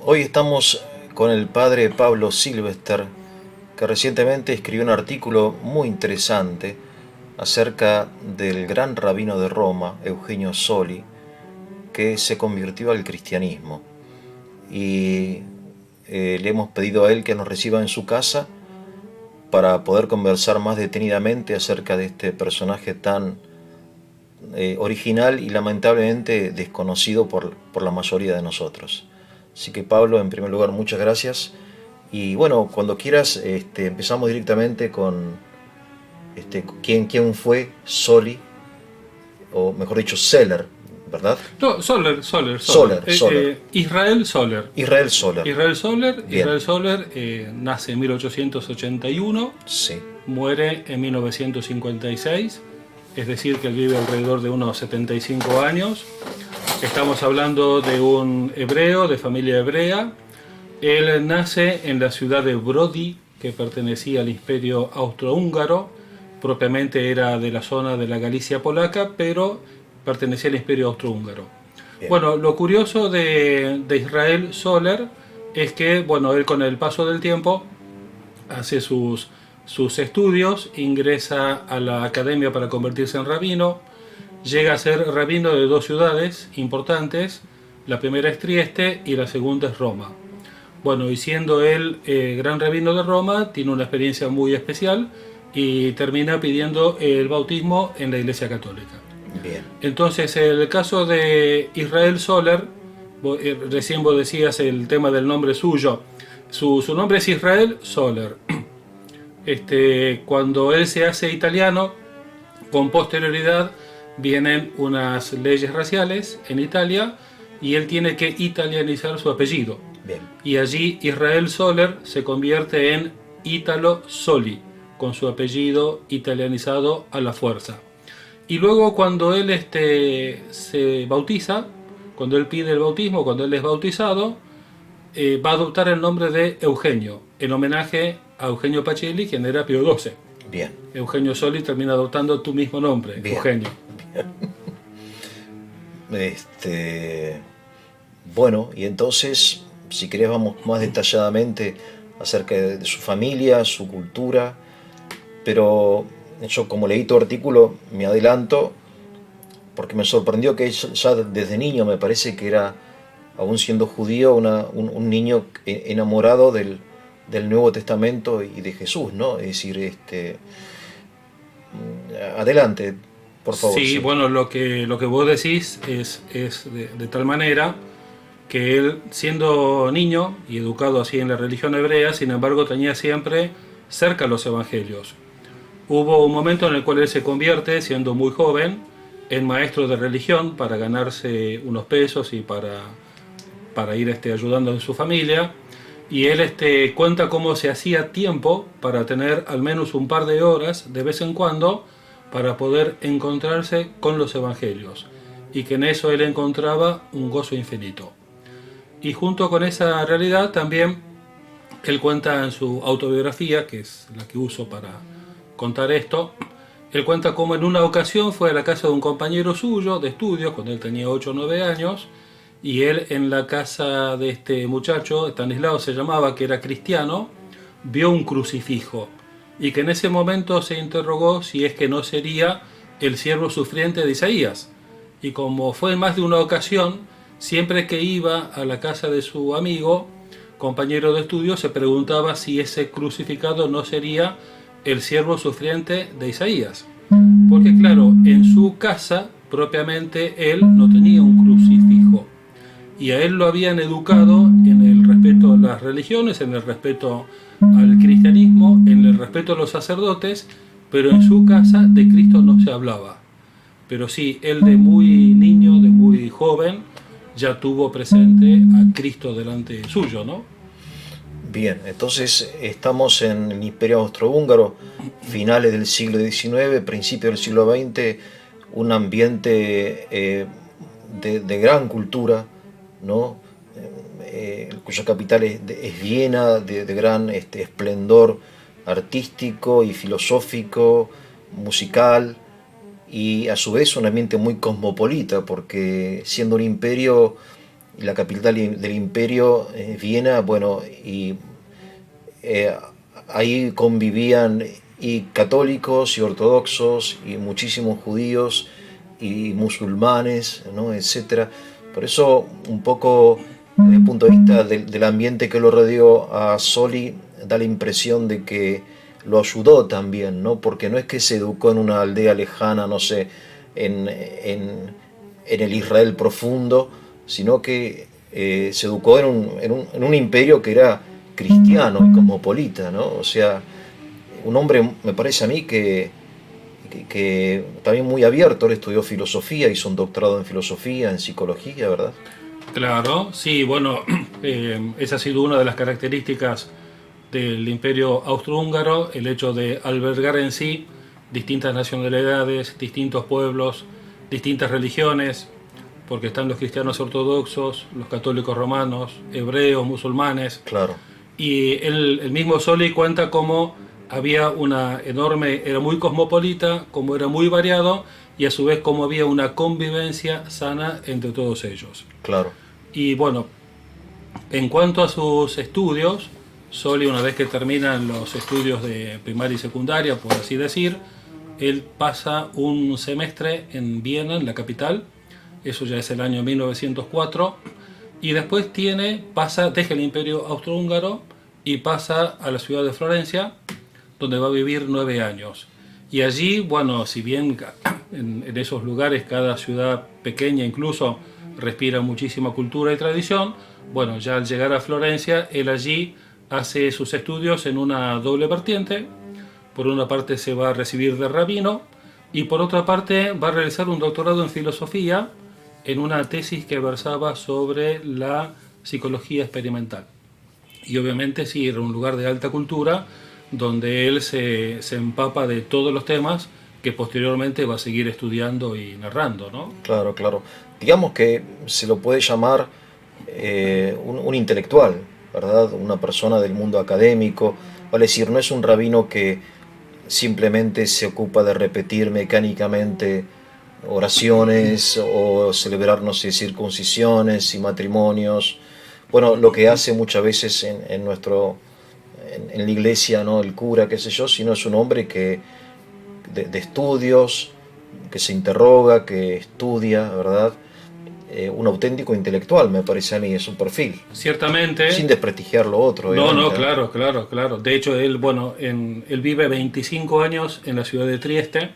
Hoy estamos con el padre Pablo Silvester, que recientemente escribió un artículo muy interesante acerca del gran rabino de Roma, Eugenio Soli, que se convirtió al cristianismo. Y le hemos pedido a él que nos reciba en su casa para poder conversar más detenidamente acerca de este personaje tan original y lamentablemente desconocido por la mayoría de nosotros. Así que Pablo, en primer lugar, muchas gracias. Y bueno, cuando quieras, empezamos directamente con quién fue Soli, o mejor dicho, Seller, ¿verdad? No, Soler. Soler. Israel Soler. Israel Soler. Bien, Israel Soler nace en 1881, sí, muere en 1956, es decir, que él vive alrededor de unos 75 años. Estamos hablando de un hebreo, de familia hebrea. Él nace en la ciudad de Brody, que pertenecía al Imperio Austrohúngaro, propiamente era de la zona de la Galicia polaca, pero pertenecía al Imperio Austrohúngaro. bien, Bueno, lo curioso de Israel Soler es que, bueno, él con el paso del tiempo hace sus estudios, ingresa a la academia para convertirse en rabino, llega a ser rabino de dos ciudades importantes, la primera es Trieste y la segunda es Roma. Bueno, y siendo él gran rabino de Roma, tiene una experiencia muy especial y termina pidiendo el bautismo en la Iglesia Católica. bien, Entonces, el caso de Israel Soler, recién vos decías el tema del nombre suyo, su nombre es Israel Soler. Cuando él se hace italiano, con posterioridad vienen unas leyes raciales en Italia y él tiene que italianizar su apellido. bien, Y allí Israel Soler se convierte en Italo Soli, con su apellido italianizado a la fuerza. Y luego cuando él se bautiza, cuando él pide el bautismo, cuando él es bautizado, va a adoptar el nombre de Eugenio, en homenaje a Eugenio Pacelli, quien era Pío XII. bien, Eugenio Soli termina adoptando tu mismo nombre, bien. Eugenio. Este, bueno, y entonces, si querés, vamos más detalladamente acerca de su familia, su cultura, pero yo como leí tu artículo me adelanto porque me sorprendió que ya desde niño me parece que era, aún siendo judío, un niño enamorado del Nuevo Testamento y de Jesús, ¿no? Es decir, adelante, por favor, Sí, sí. bueno, lo que vos decís es de tal manera que él, siendo niño y educado así en la religión hebrea, sin embargo tenía siempre cerca los evangelios. Hubo un momento en el cual él se convierte, siendo muy joven, en maestro de religión para ganarse unos pesos y para ir ayudando en su familia. Y él cuenta cómo se hacía tiempo para tener al menos un par de horas de vez en cuando para poder encontrarse con los evangelios. Y que en eso él encontraba un gozo infinito. Y junto con esa realidad también él cuenta en su autobiografía, que es la que uso para contar esto, él cuenta cómo en una ocasión fue a la casa de un compañero suyo de estudios, cuando él tenía 8 o 9 años, y él en la casa de este muchacho, Estanislao se llamaba, que era cristiano, vio un crucifijo, y que en ese momento se interrogó si es que no sería el siervo sufriente de Isaías. Y como fue en más de una ocasión, siempre que iba a la casa de su amigo, compañero de estudio, se preguntaba si ese crucificado no sería el siervo sufriente de Isaías. Porque claro, en su casa propiamente él no tenía un crucifijo. Y a él lo habían educado en el respeto a las religiones, en el respeto al cristianismo, en el respeto a los sacerdotes, pero en su casa de Cristo no se hablaba. Pero sí, él de muy niño, de muy joven, ya tuvo presente a Cristo delante suyo, ¿no? Bien, entonces estamos en el Imperio Austrohúngaro, finales del siglo XIX, principios del siglo XX, un ambiente de gran cultura, ¿no? Cuya capital es Viena, de gran esplendor artístico y filosófico, musical, y a su vez un ambiente muy cosmopolita, porque siendo un imperio y la capital del imperio, Viena, bueno, y ahí convivían y católicos y ortodoxos y muchísimos judíos y musulmanes, ¿no? Etcétera. Por eso, un poco desde el punto de vista del ambiente que lo rodeó a Soli, da la impresión de que lo ayudó también, ¿no? Porque no es que se educó en una aldea lejana, no sé, en el Israel profundo, sino que se educó en un imperio que era cristiano y cosmopolita, ¿no? O sea, un hombre, me parece a mí, que también muy abierto. Él estudió filosofía, hizo un doctorado en filosofía, en psicología, ¿verdad? Claro, sí, bueno, esa ha sido una de las características del Imperio Austrohúngaro, el hecho de albergar en sí distintas nacionalidades, distintos pueblos, distintas religiones, porque están los cristianos ortodoxos, los católicos romanos, hebreos, musulmanes. Claro. Y el mismo Soli cuenta cómo había una enorme, era muy cosmopolita, como era muy variado, y a su vez como había una convivencia sana entre todos ellos. Claro. Y bueno, en cuanto a sus estudios, Soli, una vez que terminan los estudios de primaria y secundaria, por así decir, él pasa un semestre en Viena, en la capital, eso ya es el año 1904, y después deja el Imperio Austrohúngaro y pasa a la ciudad de Florencia, donde va a vivir 9 años. Y allí, bueno, si bien en esos lugares cada ciudad pequeña incluso respira muchísima cultura y tradición, bueno, ya al llegar a Florencia, él allí hace sus estudios en una doble vertiente. Por una parte se va a recibir de rabino y por otra parte va a realizar un doctorado en filosofía en una tesis que versaba sobre la psicología experimental. Y obviamente sí, era un lugar de alta cultura donde él se empapa de todos los temas que posteriormente va a seguir estudiando y narrando, ¿no? Claro, claro. Digamos que se lo puede llamar un intelectual, ¿verdad? Una persona del mundo académico. Vale decir, no es un rabino que simplemente se ocupa de repetir mecánicamente oraciones o celebrar, no sé, circuncisiones y matrimonios. Bueno, lo que hace muchas veces en la iglesia, ¿no? El cura, qué sé yo, sino es un hombre de estudios, que se interroga, que estudia, ¿verdad? Un auténtico intelectual, me parece a mí, es un perfil. Ciertamente. Sin desprestigiar lo otro, obviamente. No, claro. De hecho, él, bueno, él vive 25 años en la ciudad de Trieste,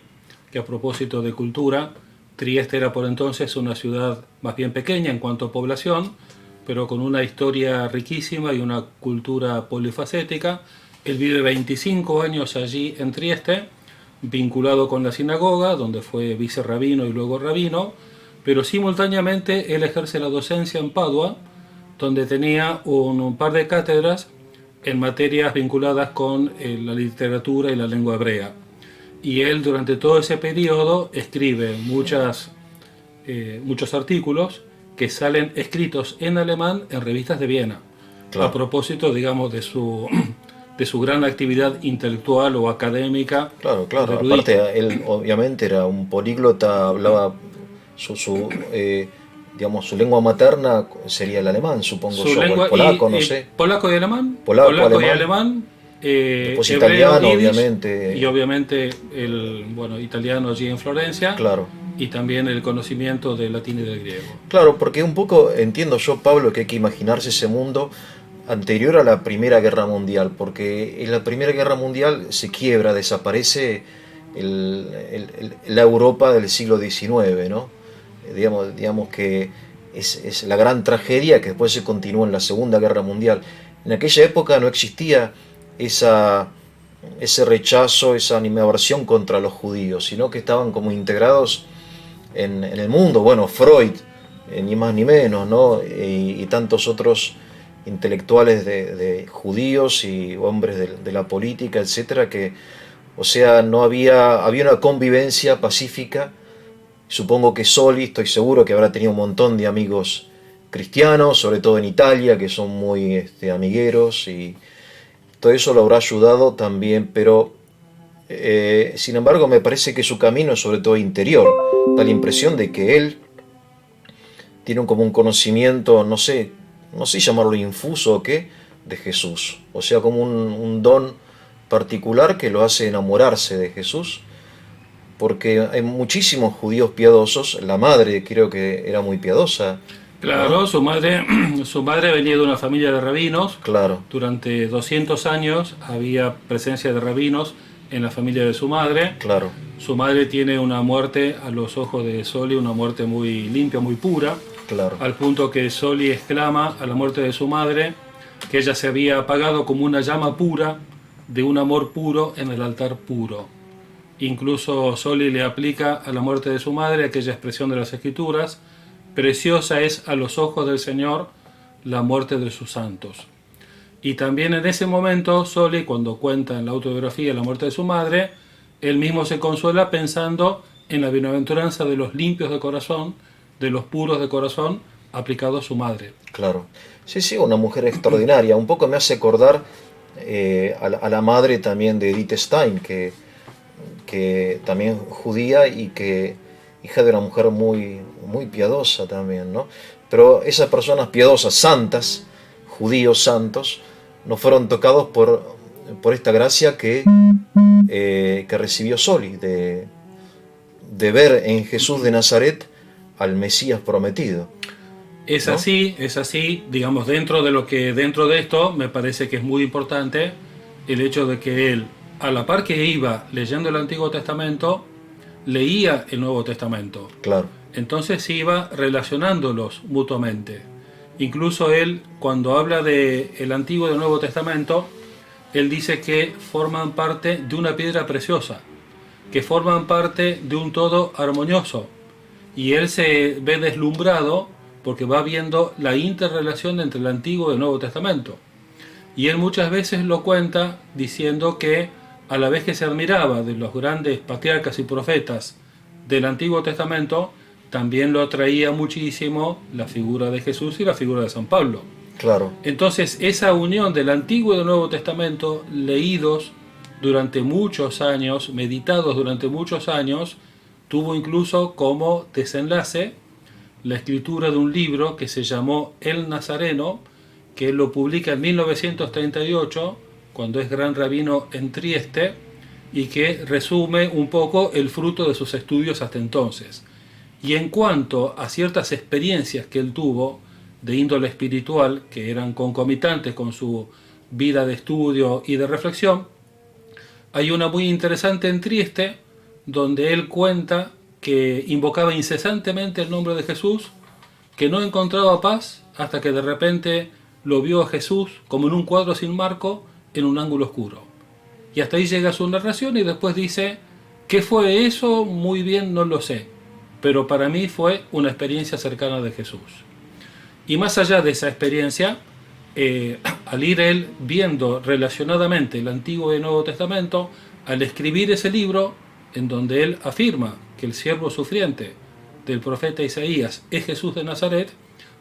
que a propósito de cultura, Trieste era por entonces una ciudad más bien pequeña en cuanto a población, pero con una historia riquísima y una cultura polifacética. Él vive 25 años allí en Trieste, vinculado con la sinagoga, donde fue vicerrabino y luego rabino, pero simultáneamente él ejerce la docencia en Padua, donde tenía un par de cátedras en materias vinculadas con la literatura y la lengua hebrea. Y él durante todo ese periodo escribe muchos artículos que salen escritos en alemán en revistas de Viena, claro. A propósito, digamos, de su gran actividad intelectual o académica. Claro. Aparte, él obviamente era un políglota, hablaba digamos, su lengua materna sería el alemán, supongo yo, o el polaco, no sé. Polaco y alemán. Polaco y alemán. Después italiano, yiddish, obviamente. Y obviamente el italiano allí en Florencia. Claro. Y también el conocimiento del latín y del griego. Claro, porque un poco entiendo yo, Pablo, que hay que imaginarse ese mundo anterior a la Primera Guerra Mundial, porque en la Primera Guerra Mundial se quiebra, desaparece la Europa del siglo XIX, ¿no? Digamos que es la gran tragedia que después se continúa en la Segunda Guerra Mundial. En aquella época no existía ese rechazo, esa animadversión contra los judíos, sino que estaban como integrados en el mundo. Bueno, Freud, ni más ni menos, ¿no? Y tantos otros intelectuales de judíos y hombres de la política, etcétera, que, o sea, había una convivencia pacífica. Supongo que Soli, estoy seguro que habrá tenido un montón de amigos cristianos, sobre todo en Italia, que son muy amigueros, y todo eso lo habrá ayudado también, pero sin embargo me parece que su camino es sobre todo interior. Da la impresión de que él, tiene como un conocimiento, no sé llamarlo infuso o qué, de Jesús. O sea, como un don particular que lo hace enamorarse de Jesús, porque hay muchísimos judíos piadosos. La madre creo que era muy piadosa, ¿no? Claro, su madre venía de una familia de rabinos. Claro, Durante 200 años había presencia de rabinos en la familia de su madre. claro, Su madre tiene una muerte a los ojos de Soli, una muerte muy limpia, muy pura, claro, al punto que Soli exclama a la muerte de su madre que ella se había apagado como una llama pura de un amor puro en el altar puro. Incluso Soli le aplica a la muerte de su madre aquella expresión de las Escrituras: preciosa es a los ojos del Señor la muerte de sus santos. Y también en ese momento Soli, cuando cuenta en la autobiografía la muerte de su madre, él mismo se consuela pensando en la bienaventuranza de los limpios de corazón, de los puros de corazón, aplicado a su madre. claro. Sí, sí, una mujer extraordinaria. Un poco me hace acordar a la madre también de Edith Stein, que también judía y que hija de una mujer muy, muy piadosa también, ¿no? Pero esas personas piadosas, santas, judíos santos, no fueron tocados por esta gracia que recibió Soli, de ver en Jesús de Nazaret al Mesías prometido, ¿no? Es así, digamos, dentro de esto me parece que es muy importante el hecho de que él, a la par que iba leyendo el Antiguo Testamento, leía el Nuevo Testamento. Claro, Entonces iba relacionándolos mutuamente. Incluso él, cuando habla de el Antiguo y el Nuevo Testamento, él dice que forman parte de una piedra preciosa, que forman parte de un todo armonioso. Y él se ve deslumbrado porque va viendo la interrelación entre el Antiguo y el Nuevo Testamento. Y él muchas veces lo cuenta diciendo que a la vez que se admiraba de los grandes patriarcas y profetas del Antiguo Testamento, también lo atraía muchísimo la figura de Jesús y la figura de San Pablo. claro, Entonces, esa unión del Antiguo y del Nuevo Testamento, leídos durante muchos años, meditados durante muchos años, tuvo incluso como desenlace la escritura de un libro que se llamó El Nazareno, que él lo publica en 1938, cuando es gran rabino en Trieste, y que resume un poco el fruto de sus estudios hasta entonces. Y en cuanto a ciertas experiencias que él tuvo de índole espiritual, que eran concomitantes con su vida de estudio y de reflexión, hay una muy interesante en Trieste, donde él cuenta que invocaba incesantemente el nombre de Jesús, que no encontraba paz hasta que de repente lo vio a Jesús como en un cuadro sin marco en un ángulo oscuro. Y hasta ahí llega su narración y después dice: ¿qué fue eso? Muy bien, no lo sé, pero para mí fue una experiencia cercana de Jesús. Y más allá de esa experiencia, al ir él viendo relacionadamente el Antiguo y el Nuevo Testamento, al escribir ese libro en donde él afirma que el siervo sufriente del profeta Isaías es Jesús de Nazaret,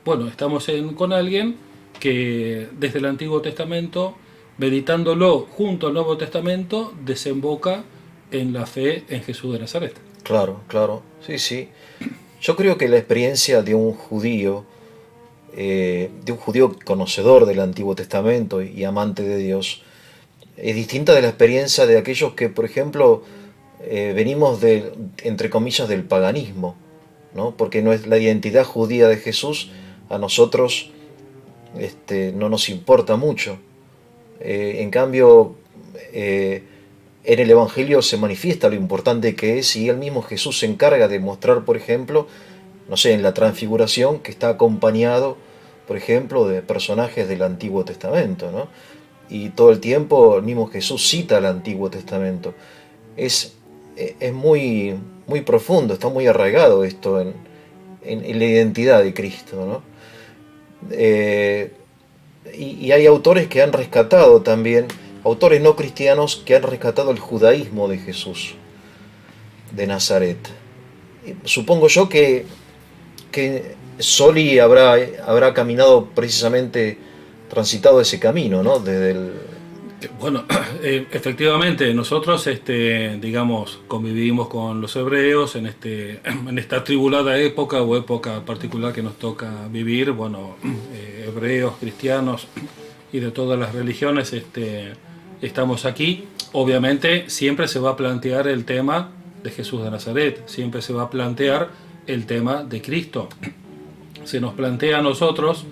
bueno, estamos con alguien que desde el Antiguo Testamento, meditándolo junto al Nuevo Testamento, desemboca en la fe en Jesús de Nazaret. claro, claro. Sí, sí. Yo creo que la experiencia de un judío conocedor del Antiguo Testamento y amante de Dios, es distinta de la experiencia de aquellos que, por ejemplo, venimos entre comillas, del paganismo, ¿no? Porque no es la identidad judía de Jesús, a nosotros no nos importa mucho. En cambio, en el Evangelio se manifiesta lo importante que es, y el mismo Jesús se encarga de mostrar, por ejemplo, no sé, en la transfiguración, que está acompañado, por ejemplo, de personajes del Antiguo Testamento, ¿no? Y todo el tiempo el mismo Jesús cita el Antiguo Testamento. Es muy, muy profundo, está muy arraigado esto en la identidad de Cristo, ¿no? Y hay autores que han rescatado también, autores no cristianos que han rescatado el judaísmo de Jesús de Nazaret. Supongo yo que Soli habrá caminado precisamente, transitado ese camino, ¿no? Bueno, efectivamente, nosotros, digamos, convivimos con los hebreos en esta tribulada época o época particular que nos toca vivir. Bueno, hebreos, cristianos y de todas las religiones, estamos aquí. Obviamente, siempre se va a plantear el tema de Jesús de Nazaret, siempre se va a plantear el tema de Cristo. Se nos plantea a nosotros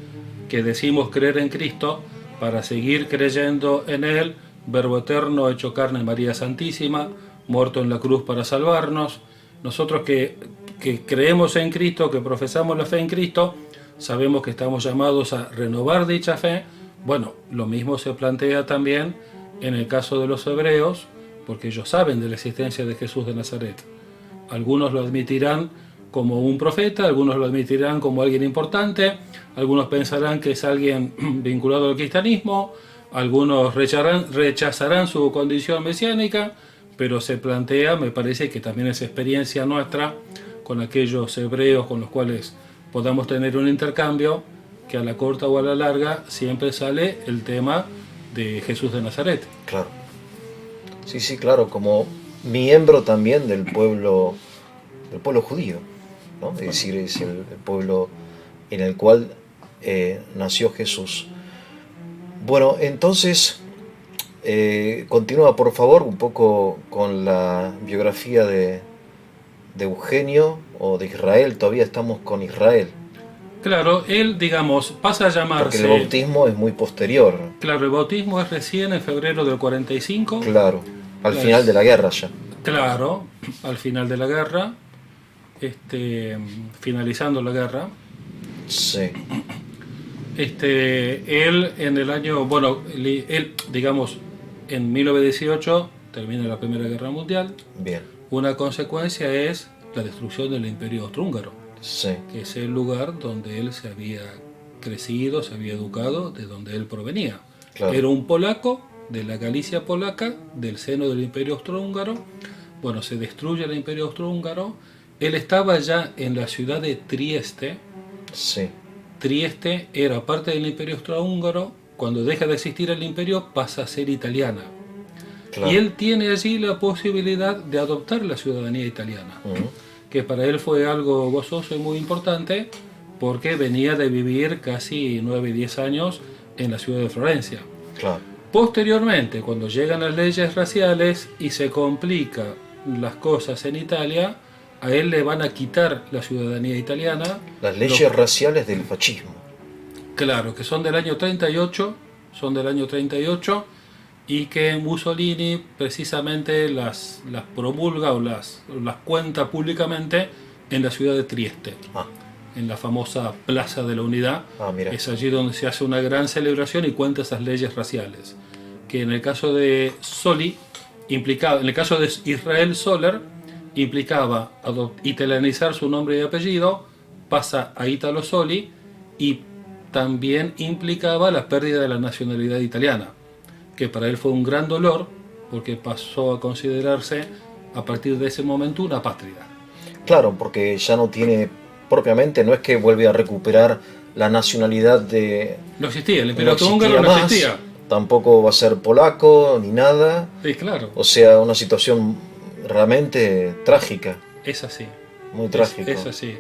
que decimos creer en Cristo para seguir creyendo en Él, Verbo eterno hecho carne, María Santísima, muerto en la cruz para salvarnos. Nosotros que creemos en Cristo, que profesamos la fe en Cristo, sabemos que estamos llamados a renovar dicha fe. Bueno, lo mismo se plantea también en el caso de los hebreos, porque ellos saben de la existencia de Jesús de Nazaret. Algunos lo admitirán como un profeta, algunos lo admitirán como alguien importante, algunos pensarán que es alguien vinculado al cristianismo, algunos rechazarán su condición mesiánica, pero se plantea, me parece que también es experiencia nuestra con aquellos hebreos con los cuales podamos tener un intercambio, que a la corta o a la larga siempre sale el tema de Jesús de Nazaret. Claro. Sí, sí, claro, como miembro también del pueblo judío, ¿no? Es decir, es el pueblo en el cual nació Jesús. Bueno, entonces, continúa por favor un poco con la biografía de Eugenio o de Israel. Todavía estamos con Israel. Claro, él, digamos, pasa a llamarse... Porque el bautismo es muy posterior. Claro, el bautismo es recién en febrero del 45. Claro, al final de la guerra ya. Claro, al final de la guerra, finalizando la guerra. Sí. Él en el año, bueno, él, digamos, en 1918 termina la Primera Guerra Mundial. Bien. Una consecuencia es la destrucción del Imperio Austrohúngaro, Sí. que es el lugar donde él se había crecido, se había educado, de donde él provenía. Claro. Era un polaco de la Galicia polaca, del seno del Imperio Austrohúngaro. Bueno, se destruye el Imperio Austrohúngaro. Él estaba ya en la ciudad de Trieste. Sí. Trieste era parte del Imperio Austrohúngaro. Cuando deja de existir el imperio pasa a ser italiana. Claro. Y él tiene allí la posibilidad de adoptar la ciudadanía italiana, que para él fue algo gozoso y muy importante, porque venía de vivir casi 9-10 años en la ciudad de Florencia. Claro. Posteriormente, cuando llegan las leyes raciales y se complican las cosas en Italia, a él le van a quitar la ciudadanía italiana. Las leyes raciales del fascismo. Claro, que son del año 38, y que Mussolini precisamente las promulga o las cuenta públicamente en la ciudad de Trieste, en la famosa Plaza de la Unidad. Mira. Es allí donde se hace una gran celebración y cuenta esas leyes raciales, que en el caso de Soli implicaba, en el caso de Israel Soler, implicaba italianizar su nombre y apellido, pasa a Italo Soli, y también implicaba la pérdida de la nacionalidad italiana, que para él fue un gran dolor, porque pasó a considerarse a partir de ese momento una apátrida. Claro, porque ya no tiene propiamente, no es que vuelve a recuperar la nacionalidad de... No existía, el imperio austrohúngaro no existía. Tampoco va a ser polaco ni nada. Sí, claro. O sea, una situación realmente trágica. Es así. Muy trágico. Es así.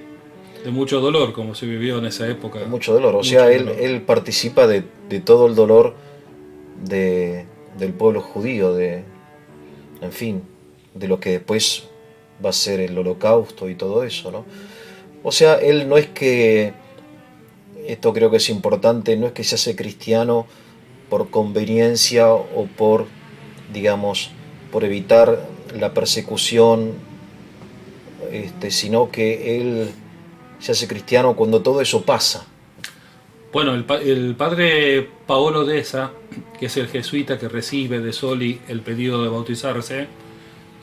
De mucho dolor, como se vivió en esa época. De mucho dolor. O sea, él participa de todo el dolor del pueblo judío, en fin, de lo que después va a ser el holocausto y todo eso, ¿no? O sea, él no es que, esto creo que es importante, no es que se hace cristiano por conveniencia o por, digamos, por evitar la persecución, sino que él se hace cristiano cuando todo eso pasa. Bueno, el padre Paolo Deza, que es el jesuita que recibe de Soli el pedido de bautizarse,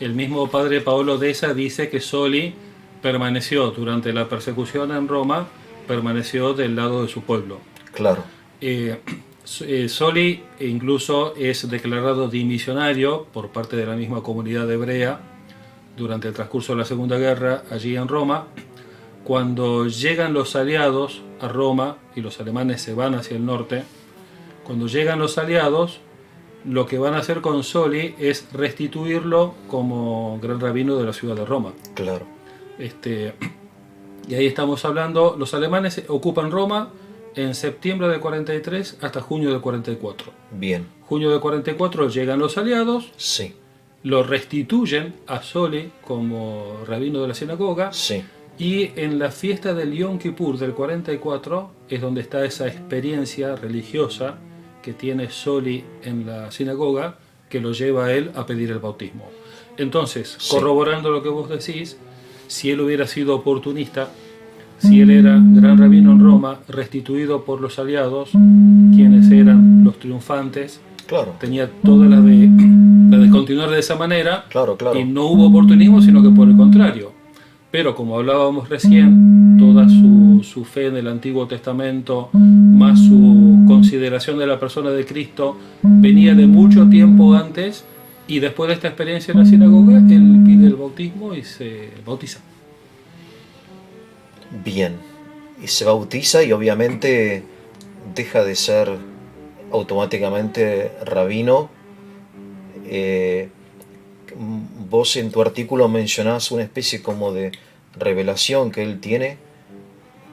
el mismo padre Paolo Deza dice que Soli permaneció durante la persecución en Roma, permaneció del lado de su pueblo. Claro. Soli incluso es declarado dimisionario por parte de la misma comunidad hebrea durante el transcurso de la Segunda Guerra allí en Roma. Cuando llegan los aliados a Roma y los alemanes se van hacia el norte, cuando llegan los aliados, lo que van a hacer con Soli es restituirlo como gran rabino de la ciudad de Roma. Claro. Y ahí estamos hablando, los alemanes ocupan Roma en septiembre del 43 hasta junio del 44. Bien. Junio del 44 llegan los aliados, Sí. lo restituyen a Soli como rabino de la sinagoga, Sí. y en la fiesta del Yom Kippur del 44 es donde está esa experiencia religiosa que tiene Soli en la sinagoga, que lo lleva a él a pedir el bautismo. Entonces, Sí. corroborando lo que vos decís, si él hubiera sido oportunista, si él era gran rabino en Roma, restituido por los aliados, quienes eran los triunfantes, Claro. tenía toda la de continuar de esa manera, Claro, claro. y no hubo oportunismo, sino que por el contrario. Pero como hablábamos recién, toda su fe en el Antiguo Testamento, más su consideración de la persona de Cristo, venía de mucho tiempo antes, y después de esta experiencia en la sinagoga, él pide el bautismo y se bautiza. Bien. Y se bautiza y obviamente deja de ser automáticamente rabino. Vos en tu artículo mencionás una especie como de revelación que él tiene,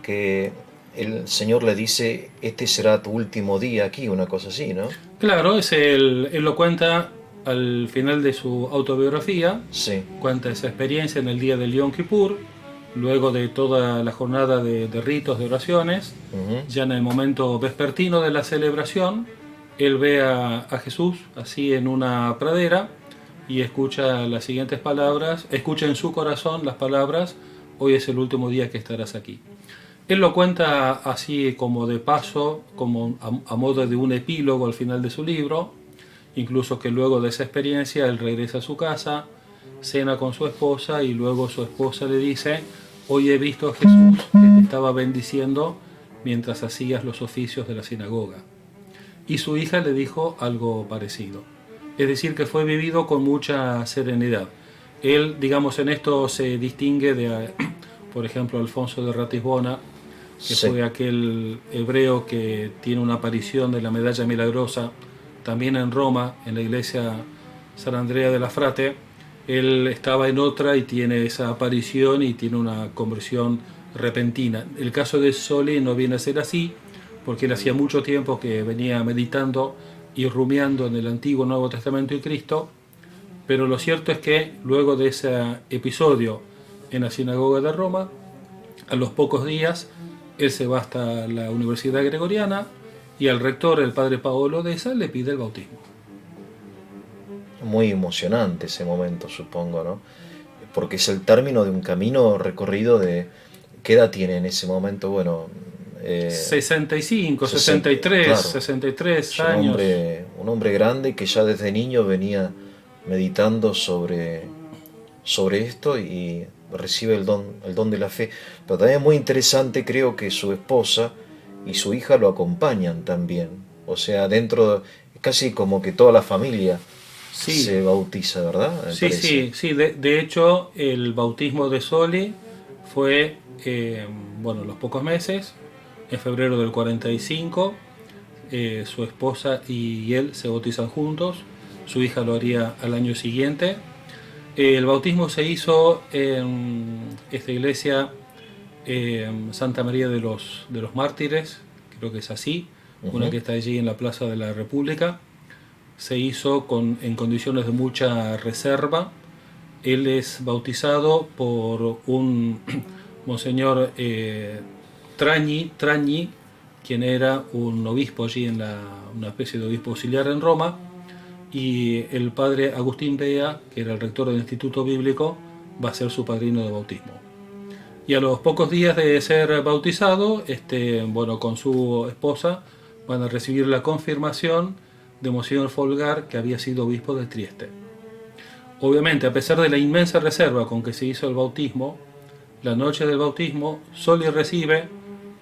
que el Señor le dice, este será tu último día aquí, una cosa así, ¿no? Claro, él lo cuenta al final de su autobiografía, Sí. cuenta esa experiencia en el día del Yom Kippur, luego de toda la jornada de ritos, de oraciones. Ujú. Ya en el momento vespertino de la celebración, él ve a Jesús así en una pradera y escucha las siguientes palabras, escucha en su corazón las palabras, hoy es el último día que estarás aquí. Él lo cuenta así como de paso, como a modo de un epílogo al final de su libro, incluso que luego de esa experiencia él regresa a su casa, cena con su esposa y luego su esposa le dice, hoy he visto a Jesús que te estaba bendiciendo mientras hacías los oficios de la sinagoga. Y su hija le dijo algo parecido. Es decir, que fue vivido con mucha serenidad. Él, digamos, en esto se distingue de, por ejemplo, Alfonso de Ratisbona, que Sí. fue aquel hebreo que tiene una aparición de la medalla milagrosa, también en Roma, en la iglesia San Andrea de la Frate. Él estaba en otra y tiene esa aparición y tiene una conversión repentina. El caso de Soli no viene a ser así, porque él hacía mucho tiempo que venía meditando y rumiando en el Antiguo Nuevo Testamento y Cristo, pero lo cierto es que luego de ese episodio en la sinagoga de Roma, a los pocos días, él se va hasta la Universidad Gregoriana y al rector, el padre Paolo Deza, le pide el bautismo. Muy emocionante ese momento, supongo, ¿no? Porque es el término de un camino recorrido de... ¿Qué edad tiene en ese momento? Bueno... 65, 60, 63, claro. 63 Es años. un hombre grande que ya desde niño venía meditando sobre esto y recibe el don de la fe. Pero también es muy interesante, creo que su esposa y su hija lo acompañan también. O sea, casi como que toda la familia Sí. se bautiza, ¿verdad? Me Sí, parece. sí. De hecho, el bautismo de Soli fue, los pocos meses, en febrero del 45, su esposa y él se bautizan juntos, su hija lo haría al año siguiente. El bautismo se hizo en esta iglesia, Santa María de los Mártires, creo que es así, una Ujú. que está allí en la Plaza de la República. Se hizo en condiciones de mucha reserva. Él es bautizado por un monseñor Tragni, quien era un obispo allí una especie de obispo auxiliar en Roma, y el padre Agustín Bea, que era el rector del Instituto Bíblico, va a ser su padrino de bautismo. Y a los pocos días de ser bautizado, con su esposa, van a recibir la confirmación de Monseñor Folgar, que había sido obispo de Trieste. Obviamente, a pesar de la inmensa reserva con que se hizo el bautismo, la noche del bautismo, Soli recibe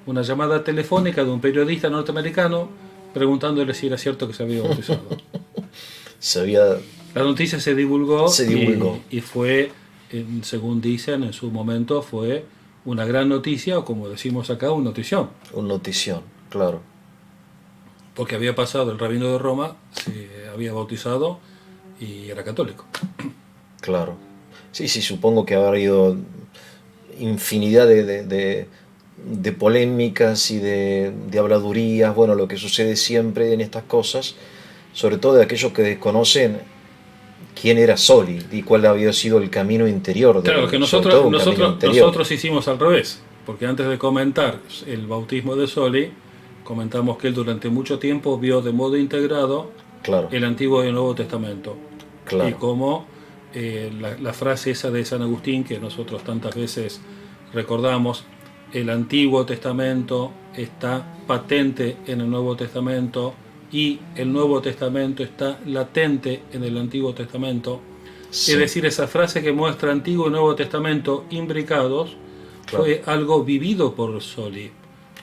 una llamada telefónica de un periodista norteamericano preguntándole si era cierto que se había bautizado. La noticia se divulgó, y fue, según dicen en su momento, fue una gran noticia, o como decimos acá, un notición. Un notición, claro. porque había pasado el rabino de Roma, se había bautizado y era católico. Claro. Sí, sí, supongo que habrá habido infinidad de polémicas y de habladurías, bueno, lo que sucede siempre en estas cosas, sobre todo de aquellos que desconocen quién era Soli y cuál había sido el camino interior de Claro, que él, sobre todo un camino interior. nosotros hicimos al revés, porque antes de comentar el bautismo de Soli, comentamos que él durante mucho tiempo vio de modo integrado Claro, el Antiguo y el Nuevo Testamento. Y claro, como la frase esa de San Agustín, que nosotros tantas veces recordamos, el Antiguo Testamento está patente en el Nuevo Testamento y el Nuevo Testamento está latente en el Antiguo Testamento. sí, Es decir, esa frase que muestra Antiguo y Nuevo Testamento imbricados claro, fue algo vivido por Soli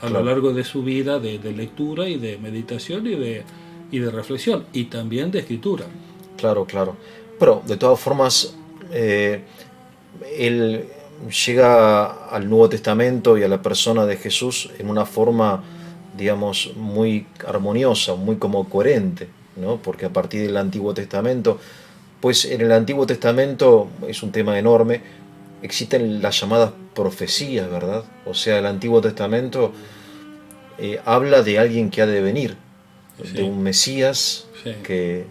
a lo claro, largo de su vida de lectura y de meditación y de reflexión y también de escritura. claro, claro. Pero de todas formas, él llega al Nuevo Testamento y a la persona de Jesús en una forma, digamos, muy armoniosa, muy como coherente, ¿no? Porque a partir del Antiguo Testamento, pues en el Antiguo Testamento es un tema enorme, existen las llamadas profecías, ¿verdad? O sea, el Antiguo Testamento habla de alguien que ha de venir, de Sí, un Mesías, sí. que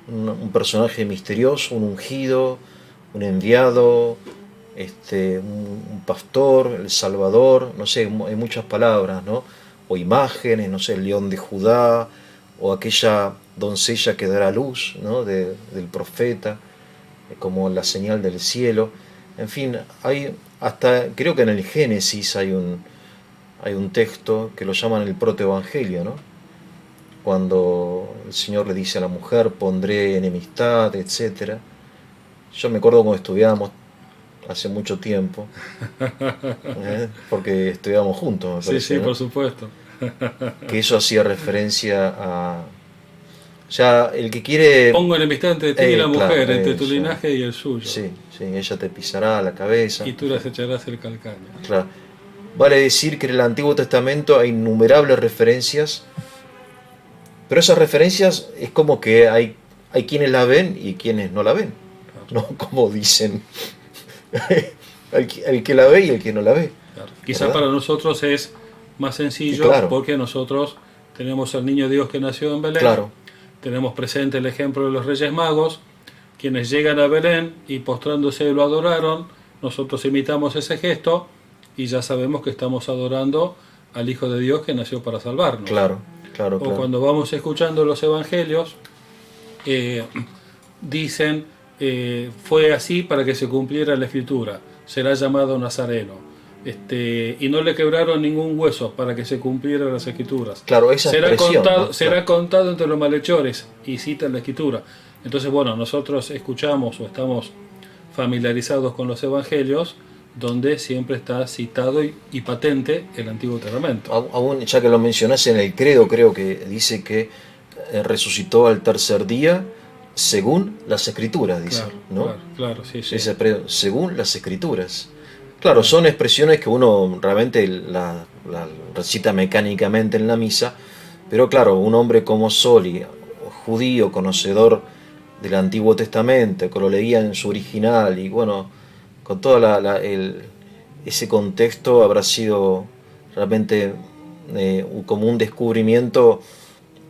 un personaje misterioso, un ungido, un enviado, un pastor, el Salvador, no sé, hay muchas palabras, ¿no? O imágenes, no sé, el león de Judá, o aquella doncella que dará luz, ¿no? Del profeta, como la señal del cielo. En fin, hay hasta, creo que en el Génesis hay un texto que lo llaman el protoevangelio, ¿no? Cuando el Señor le dice a la mujer, pondré enemistad, etcétera. Yo me acuerdo cuando estudiábamos hace mucho tiempo, porque estudiábamos juntos, me Sí, parece, sí, ¿no? por supuesto. Que eso hacía referencia a... Ya, el que quiere... Pongo enemistad entre ti y la claro, mujer, entre tu eso. linaje y el suyo, Sí, sí, ella te pisará la cabeza. y tú las echarás el calcaño. Claro. Vale decir que en el Antiguo Testamento hay innumerables referencias, pero esas referencias es como que hay quienes la ven y quienes no la ven, Claro, ¿no? Como dicen, el que la ve y el que no la ve, claro. Quizá ¿verdad? para nosotros es más Y sencillo claro, porque nosotros tenemos al niño Dios que nació en Belén, claro, tenemos presente el ejemplo de los Reyes Magos, quienes llegan a Belén y postrándose lo adoraron, nosotros imitamos ese gesto y ya sabemos que estamos adorando al Hijo de Dios que nació para salvarnos. claro, claro, O claro, cuando vamos escuchando los evangelios, eh, dicen, fue así para que se cumpliera la escritura, será llamado Nazareno. Y no le quebraron ningún hueso para que se cumplieran las escrituras. claro, esa expresión, ¿no? Será Claro, contado entre los malhechores, y citan la escritura. Entonces, bueno, nosotros escuchamos o estamos familiarizados con los evangelios, donde siempre está citado y patente el Antiguo Testamento. aún ya que lo mencionás en el credo, creo que dice que resucitó al tercer día según las escrituras, dice, Claro, ¿no? claro, claro, sí, sí. Según las escrituras. Claro, son expresiones que uno realmente la recita mecánicamente en la misa, pero claro, un hombre como Soli, judío, conocedor del Antiguo Testamento, que lo leía en su original y bueno, con todo ese contexto habrá sido realmente como un descubrimiento.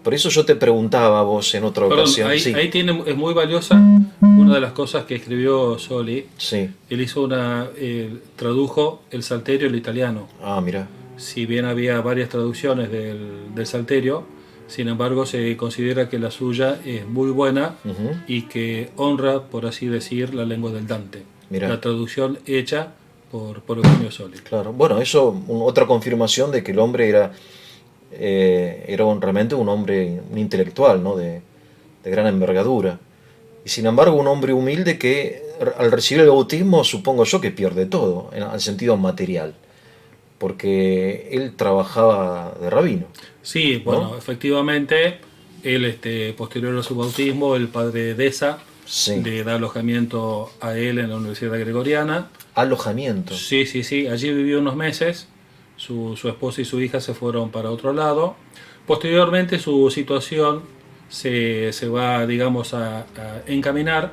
Por eso yo te preguntaba a vos en otra Perdón, ocasión. Sí, ahí es muy valiosa una de las cosas que escribió Soli. sí. Él tradujo el Salterio al italiano. Ah, mira. Si bien había varias traducciones del Salterio, sin embargo se considera que la suya es muy buena Ujú, y que honra, por así decir, la lengua del Dante. mira. La traducción hecha por Eugenio Soli. Claro. Bueno, eso, otra confirmación de que el hombre era realmente un hombre, un intelectual, ¿no? De gran envergadura. Y sin embargo, un hombre humilde que al recibir el bautismo, supongo yo que pierde todo, en el sentido material, porque él trabajaba de rabino, Sí, bueno, ¿no? efectivamente, él, posterior a su bautismo, el padre Deza Sí. le da alojamiento a él en la Universidad Gregoriana. Alojamiento. Sí, sí, sí, allí vivió unos meses, su esposa y su hija se fueron para otro lado, Posteriormente su situación se va, digamos, a encaminar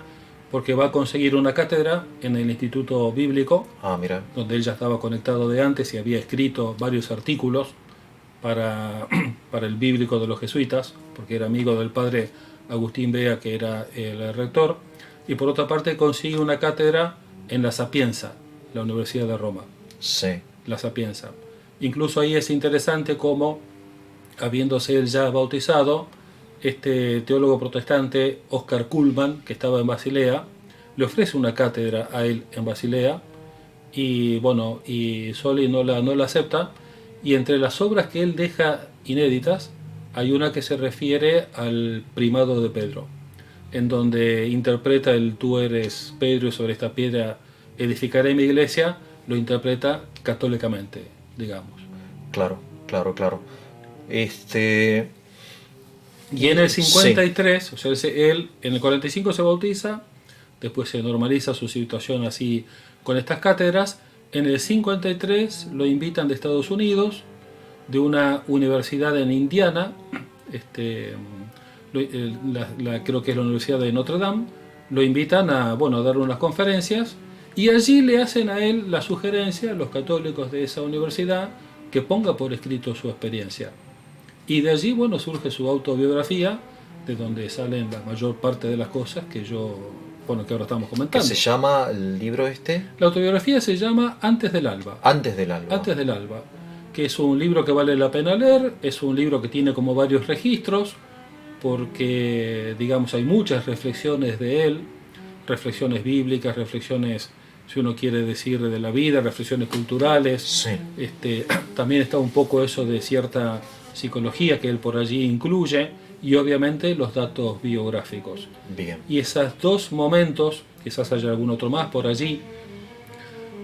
porque va a conseguir una cátedra en el Instituto Bíblico, Ah, mira. donde él ya estaba conectado de antes y había escrito varios artículos para, para el Bíblico de los jesuitas, porque era amigo del padre Agustín Bea, que era el rector, y por otra parte consigue una cátedra en la Sapienza, la Universidad de Roma, Sí. la Sapienza. Incluso ahí es interesante cómo, habiéndose él ya bautizado, este teólogo protestante, Oscar Cullmann, que estaba en Basilea, le ofrece una cátedra a él en Basilea, y bueno, y Soli no la acepta, y entre las obras que él deja inéditas, hay una que se refiere al primado de Pedro, en donde interpreta el tú eres Pedro y sobre esta piedra edificaré mi iglesia, lo interpreta católicamente, digamos. Claro, claro, claro. Este, Y en el sí, 53, o sea, él en el 45 se bautiza, después se normaliza su situación así con estas cátedras. En el 53 lo invitan de Estados Unidos, de una universidad en Indiana, este, creo que es la Universidad de Notre Dame, lo invitan a, bueno, a dar unas conferencias y allí le hacen a él la sugerencia, a los católicos de esa universidad, que ponga por escrito su experiencia. Y de allí, bueno, surge su autobiografía, de donde salen la mayor parte de las cosas que que ahora estamos que se comentando. llama el libro este La autobiografía se llama Antes del Alba. Antes del alba. Antes del Alba, que es un libro que vale la pena leer, es un libro que tiene como varios registros, porque, digamos, hay muchas reflexiones de él, reflexiones bíblicas, reflexiones, si uno quiere decir, de la vida, reflexiones culturales. Sí, También está un poco eso de cierta psicología que él por allí incluye, y obviamente los datos biográficos. bien. Y esos dos momentos, quizás haya algún otro más por allí,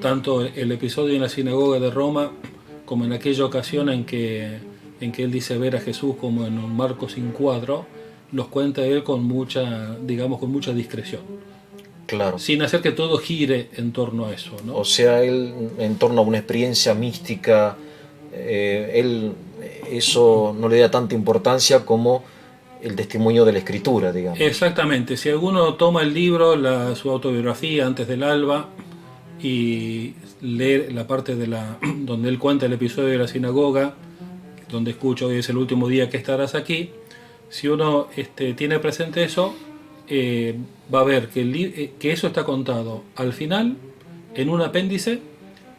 tanto el episodio en la sinagoga de Roma como en aquella ocasión en que él dice ver a Jesús como en un marco sin cuadro, los cuenta él con mucha, digamos, con mucha discreción, Claro. sin hacer que todo gire en torno a eso, ¿no? O sea, él en torno a una experiencia mística, él eso no le da tanta importancia como el testimonio de la escritura, digamos. Exactamente, si alguno toma el libro, su autobiografía Antes del Alba, y lee la parte donde él cuenta el episodio de la sinagoga, donde escucha hoy es el último día que estarás aquí, si uno tiene presente eso, va a ver que eso está contado al final en un apéndice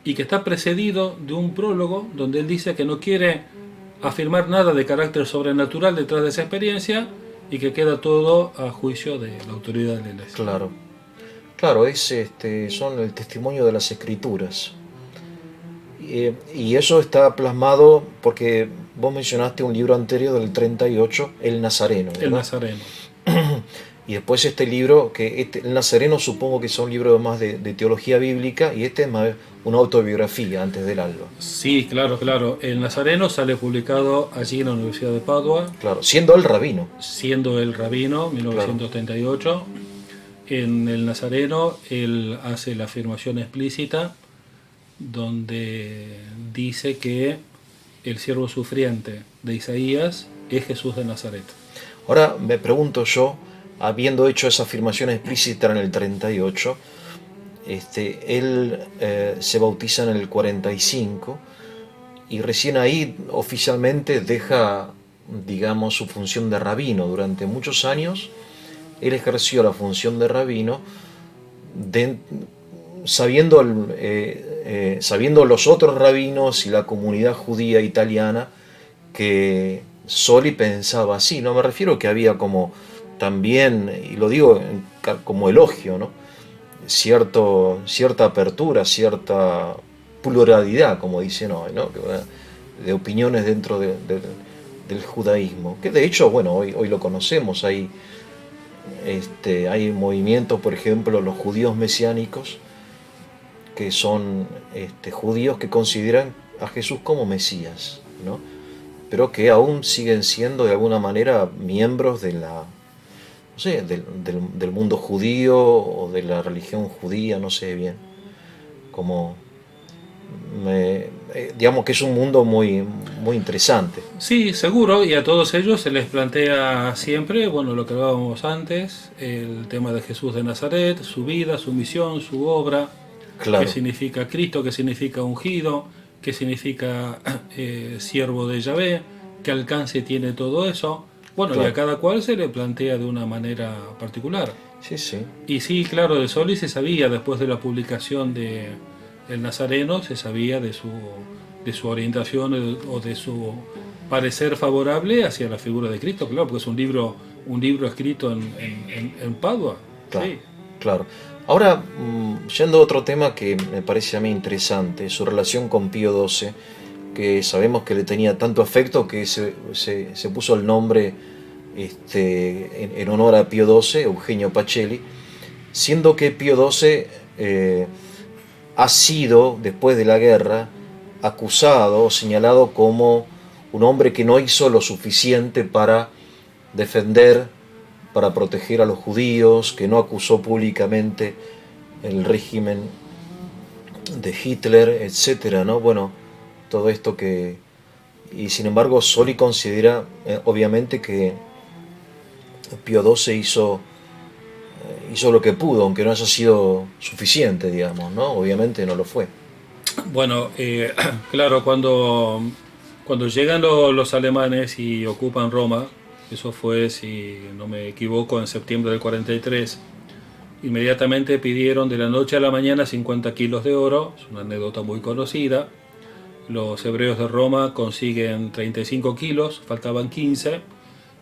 y que está precedido de un prólogo donde él dice que no quiere afirmar nada de carácter sobrenatural detrás de esa experiencia y que queda todo a juicio de la autoridad de la iglesia. Claro. Claro, son el testimonio de las escrituras. Y eso está plasmado porque vos mencionaste un libro anterior del 38, El Nazareno, El ¿verdad? Nazareno. Y después este libro, El Nazareno supongo que es un libro más de teología bíblica y este es más una autobiografía Antes del alba. Sí, claro, claro. El Nazareno sale publicado allí en la Universidad de Padua, Claro, siendo el rabino. siendo el rabino, Claro, 1938. En el Nazareno él hace la afirmación explícita donde dice que el siervo sufriente de Isaías es Jesús de Nazaret. ahora me pregunto yo, habiendo hecho esa afirmación explícita en el 38, él se bautiza en el 45 y recién ahí oficialmente deja, digamos, su función de rabino. Durante muchos años él ejerció la función de rabino de, sabiendo los otros rabinos y la comunidad judía italiana que Soli pensaba así. No me refiero que había como también, y lo digo como elogio, ¿no? Cierta apertura, cierta pluralidad, como dicen hoy, ¿no? De opiniones dentro del judaísmo, que de hecho, bueno, hoy lo conocemos. Hay movimientos, por ejemplo, los judíos mesiánicos, que son judíos que consideran a Jesús como Mesías, ¿no? Pero que aún siguen siendo de alguna manera miembros de la, no sé, del mundo judío o de la religión judía, no sé bien. Como digamos que es un mundo muy, muy interesante. Sí, seguro, y a todos ellos se les plantea siempre, bueno, lo que hablábamos antes, el tema de Jesús de Nazaret, su vida, su misión, su obra, qué Claro, significa Cristo, qué significa ungido, qué significa siervo de Yahvé, qué alcance tiene todo eso. Bueno, y a claro. cada cual se le plantea de una manera particular. Sí, sí, Y sí, claro, de Soli se sabía, después de la publicación de El Nazareno, se sabía de su orientación o de su parecer favorable hacia la figura de Cristo, claro, porque es un libro escrito en Padua. claro, Sí. claro. Ahora, yendo a otro tema que me parece a mí interesante, su relación con Pío XII, que sabemos que le tenía tanto afecto que se puso el nombre en honor a Pío XII, Eugenio Pacelli, siendo que Pío XII ha sido, después de la guerra, acusado o señalado como un hombre que no hizo lo suficiente para defender, para proteger a los judíos, que no acusó públicamente el régimen de Hitler, etcétera, ¿no? Bueno, todo esto que... Y sin embargo, Soli considera, obviamente, que Pío XII hizo lo que pudo, aunque no haya sido suficiente, digamos, ¿no? Obviamente no lo fue. Bueno, claro, cuando llegan los alemanes y ocupan Roma, eso fue, si no me equivoco, en septiembre del 43, inmediatamente pidieron de la noche a la mañana 50 kilos de oro, es una anécdota muy conocida. Los hebreos de Roma consiguen 35 kilos, faltaban 15,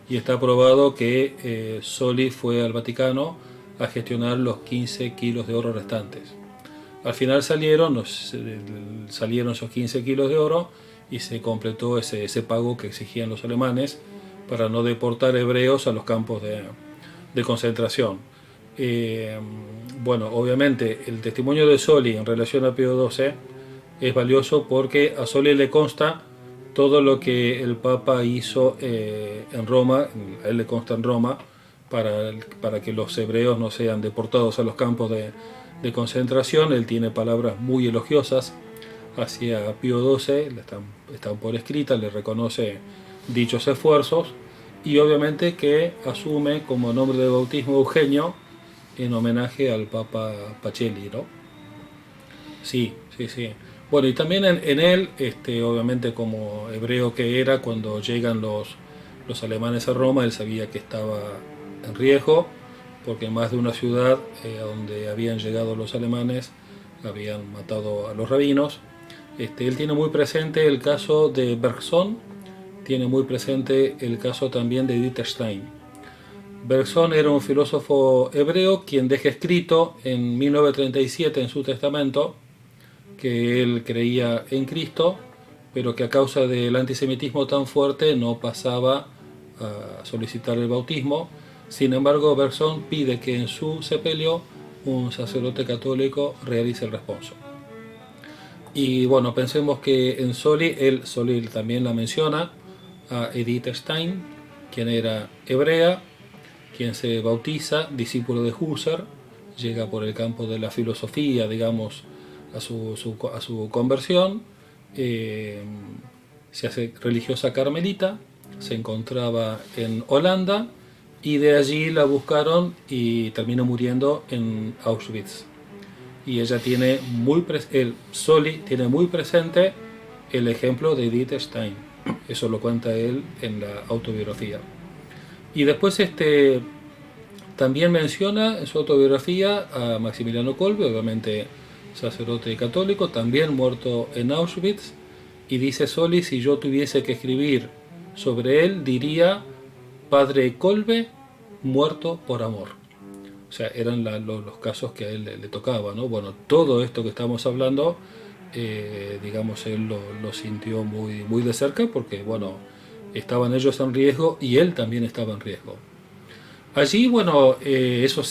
y está probado que Soli fue al Vaticano a gestionar los 15 kilos de oro restantes. Al final salieron esos 15 kilos de oro y se completó ese pago que exigían los alemanes para no deportar hebreos a los campos de concentración. Eh, bueno, obviamente el testimonio de Soli en relación a Pío XII es valioso porque a Soli le consta todo lo que el Papa hizo en Roma, a él le consta en Roma, para que los hebreos no sean deportados a los campos de concentración. Él tiene palabras muy elogiosas hacia Pío XII, están por escrita, le reconoce dichos esfuerzos y obviamente que asume como nombre de bautismo Eugenio en homenaje al Papa Pacelli, ¿no? Sí, sí, sí. Bueno, y también en él, obviamente como hebreo que era, cuando llegan los alemanes a Roma, él sabía que estaba en riesgo, porque en más de una ciudad a donde habían llegado los alemanes habían matado a los rabinos. Él tiene muy presente el caso de Bergson, tiene muy presente el caso también de Dieter Stein. Bergson era un filósofo hebreo quien deja escrito en 1937 en su testamento que él creía en Cristo, pero que a causa del antisemitismo tan fuerte no pasaba a solicitar el bautismo. Sin embargo, Bergson pide que en su sepelio un sacerdote católico realice el responso. Y bueno, pensemos que en Soli también la menciona a Edith Stein, quien era hebrea, quien se bautiza, discípulo de Husserl, llega por el campo de la filosofía, digamos, a su conversión, se hace religiosa carmelita, se encontraba en Holanda y de allí la buscaron y terminó muriendo en Auschwitz. Y ella tiene Soli tiene muy presente el ejemplo de Edith Stein. Eso lo cuenta él en la autobiografía. Y después también menciona en su autobiografía a Maximiliano Kolbe, obviamente sacerdote católico, también muerto en Auschwitz, y dice Soli, si yo tuviese que escribir sobre él, diría Padre Kolbe, muerto por amor. O sea, eran los casos que a él le tocaba, ¿no? Bueno, todo esto que estamos hablando, digamos, él lo sintió muy, muy de cerca porque, bueno, estaban ellos en riesgo y él también estaba en riesgo. Allí, bueno, eso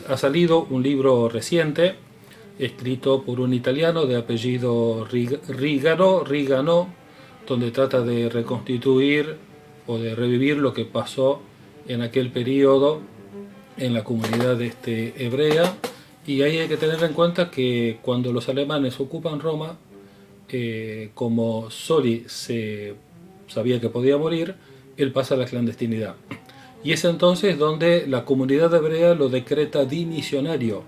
ha salido un libro reciente, escrito por un italiano de apellido Rigano, donde trata de reconstituir o de revivir lo que pasó en aquel periodo en la comunidad hebrea. Y ahí hay que tener en cuenta que cuando los alemanes ocupan Roma, como Soli se sabía que podía morir, él pasa a la clandestinidad. Y es entonces donde la comunidad hebrea lo decreta dimisionario.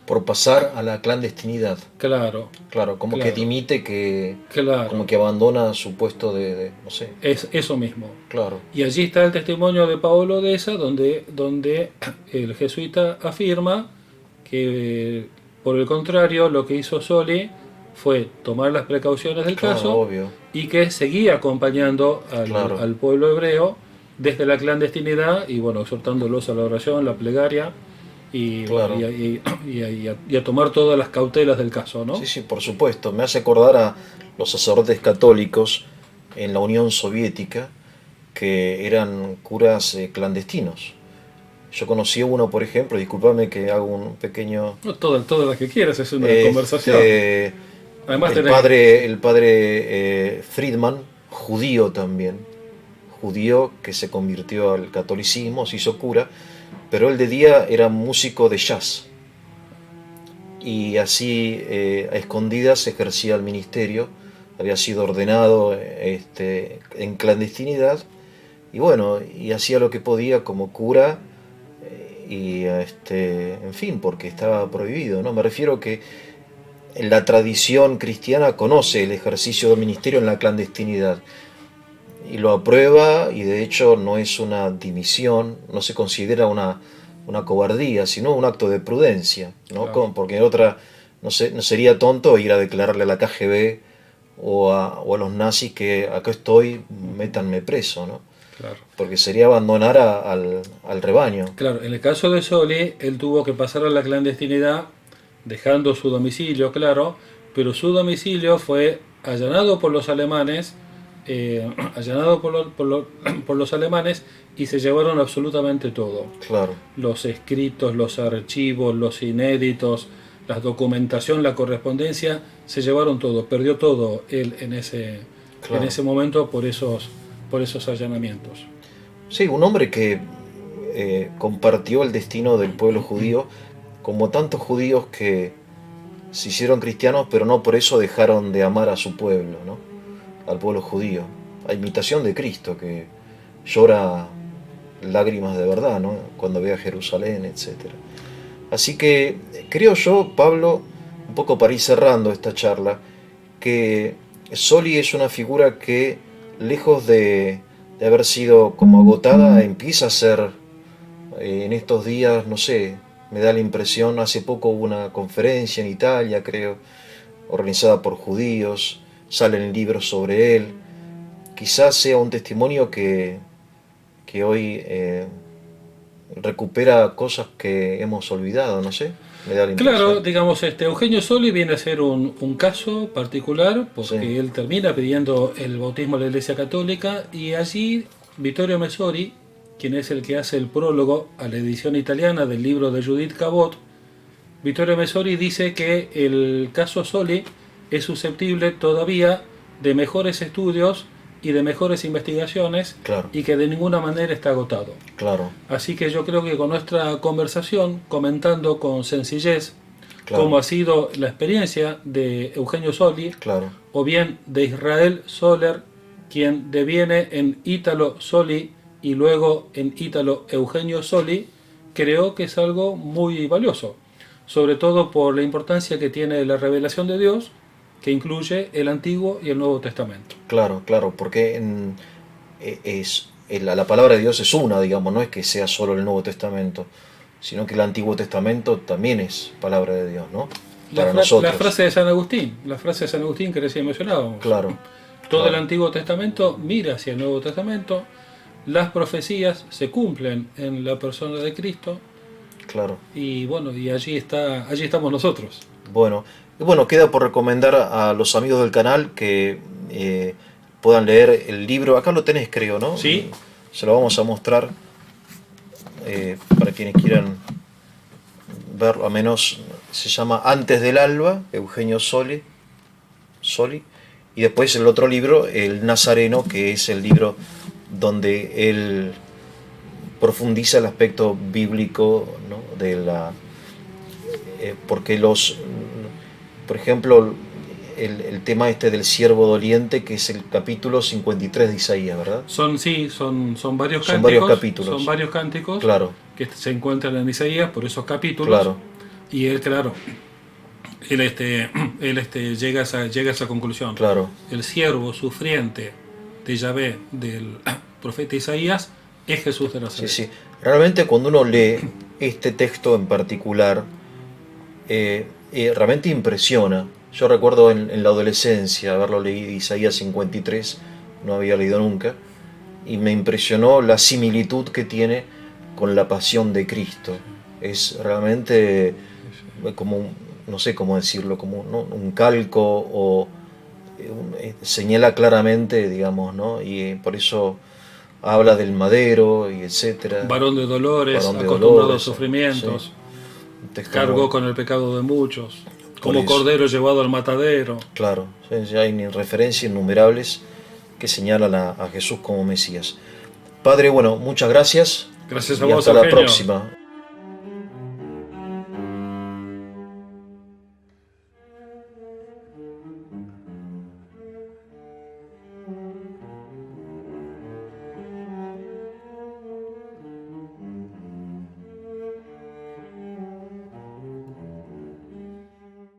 Por pasar a la clandestinidad. Claro, Claro, como que claro, dimite, que como claro. que abandona su puesto no sé. Es eso mismo. Claro, Y allí está el testimonio de Paolo Deza, donde el jesuita afirma que, por el contrario, lo que hizo Soli fue tomar las precauciones del claro, caso obvio, y que seguía acompañando claro, al pueblo hebreo desde la clandestinidad y, bueno, exhortándolos a la oración, la plegaria y, bueno, claro. y a tomar todas las cautelas del caso, Sí, ¿no? sí, por supuesto. Me hace acordar a los sacerdotes católicos en la Unión Soviética que eran curas clandestinos. Yo conocí a uno, por ejemplo, discúlpame que hago un pequeño... No, todas las que quieras, es una conversación. Este, Además el tenés... padre, el padre Friedman, judío también, judío que se convirtió al catolicismo, se hizo cura, pero él de día era músico de jazz y así a escondidas ejercía el ministerio, había sido ordenado en clandestinidad y bueno, y hacía lo que podía como cura en fin, porque estaba prohibido, ¿no? Me refiero que la tradición cristiana conoce el ejercicio del ministerio en la clandestinidad y lo aprueba y de hecho no es una dimisión, no se considera una cobardía, sino un acto de prudencia, ¿no? Claro, Porque en otra no sería tonto ir a declararle a la KGB o a los nazis que acá estoy, métanme preso, ¿no? claro. Porque sería abandonar al rebaño. Claro, en el caso de Soli, él tuvo que pasar a la clandestinidad dejando su domicilio, claro, pero su domicilio fue allanado por los alemanes, allanado por los alemanes y se llevaron absolutamente todo. Claro, Los escritos, los archivos, los inéditos, la documentación, la correspondencia, se llevaron todo, perdió todo él en claro. ese momento por esos allanamientos. Sí, un hombre que compartió el destino del pueblo judío, como tantos judíos que se hicieron cristianos, pero no por eso dejaron de amar a su pueblo, ¿no? Al pueblo judío, a imitación de Cristo, que llora lágrimas de verdad, ¿no? Cuando ve a Jerusalén, etcétera. Así que creo yo, Pablo, un poco para ir cerrando esta charla, que Soli es una figura que, lejos de haber sido como agotada, empieza a ser en estos días, no sé, me da la impresión, hace poco hubo una conferencia en Italia, creo, organizada por judíos, salen libros sobre él, quizás sea un testimonio que hoy recupera cosas que hemos olvidado, no sé, me da la Claro, impresión. digamos, Eugenio Soli viene a ser un caso particular Sí, porque él termina pidiendo el bautismo a la Iglesia Católica y allí Vittorio Messori, quien es el que hace el prólogo a la edición italiana del libro de Judith Cabot, Vittorio Messori dice que el caso Soli es susceptible todavía de mejores estudios y de mejores investigaciones claro, y que de ninguna manera está agotado. claro, Así que yo creo que con nuestra conversación, comentando con sencillez cómo claro, ha sido la experiencia de Eugenio Soli, claro, o bien de Israel Soler, quien deviene en Ítalo Soli y luego en Ítalo Eugenio Soli, creo que es algo muy valioso, sobre todo por la importancia que tiene la revelación de Dios, que incluye el Antiguo y el Nuevo Testamento. claro, claro, porque la palabra de Dios es una, digamos, no es que sea solo el Nuevo Testamento, sino que el Antiguo Testamento también es palabra de Dios, ¿no? Para La nosotros. frase de San Agustín, la frase de San Agustín que recién mencionábamos. Claro, Todo el claro, Antiguo Testamento mira hacia el Nuevo Testamento, las profecías se cumplen en la persona de Cristo claro. y bueno, y allí estamos nosotros. Bueno, y bueno, queda por recomendar a los amigos del canal que puedan leer el libro. Acá lo tenés, creo, ¿no? ¿Sí? Se lo vamos a mostrar para quienes quieran verlo, a menos se llama Antes del Alba, Eugenio Soli, y después el otro libro, El Nazareno, que es el libro donde él profundiza el aspecto bíblico, ¿no? Porque por ejemplo, el tema este del siervo doliente, que es el capítulo 53 de Isaías, ¿verdad? Son varios Son cánticos. varios capítulos. Son varios cánticos, Claro, que se encuentran en Isaías por esos capítulos. claro, Y él, claro, llega a esa conclusión. claro. El siervo sufriente de Yahvé, del profeta Isaías, es Jesús de Sí, Nazaret. sí. Realmente cuando uno lee este texto en particular, realmente impresiona. Yo recuerdo en la adolescencia haberlo leído, Isaías 53, no había leído nunca, y me impresionó la similitud que tiene con la pasión de Cristo. Es realmente como, no sé cómo decirlo, como, ¿no?, un calco, o señala claramente, digamos, ¿no? Y por eso habla del madero y etcétera. Varón de dolores, Varón de acostumbrado dolores, a sufrimientos, sí. Un texto cargó muy- con el pecado de muchos, Por como eso. cordero llevado al matadero. Claro, sí, ya hay referencias innumerables que señalan a Jesús como Mesías. Padre, bueno, muchas gracias Gracias a y vos, hasta la Eugenio. próxima.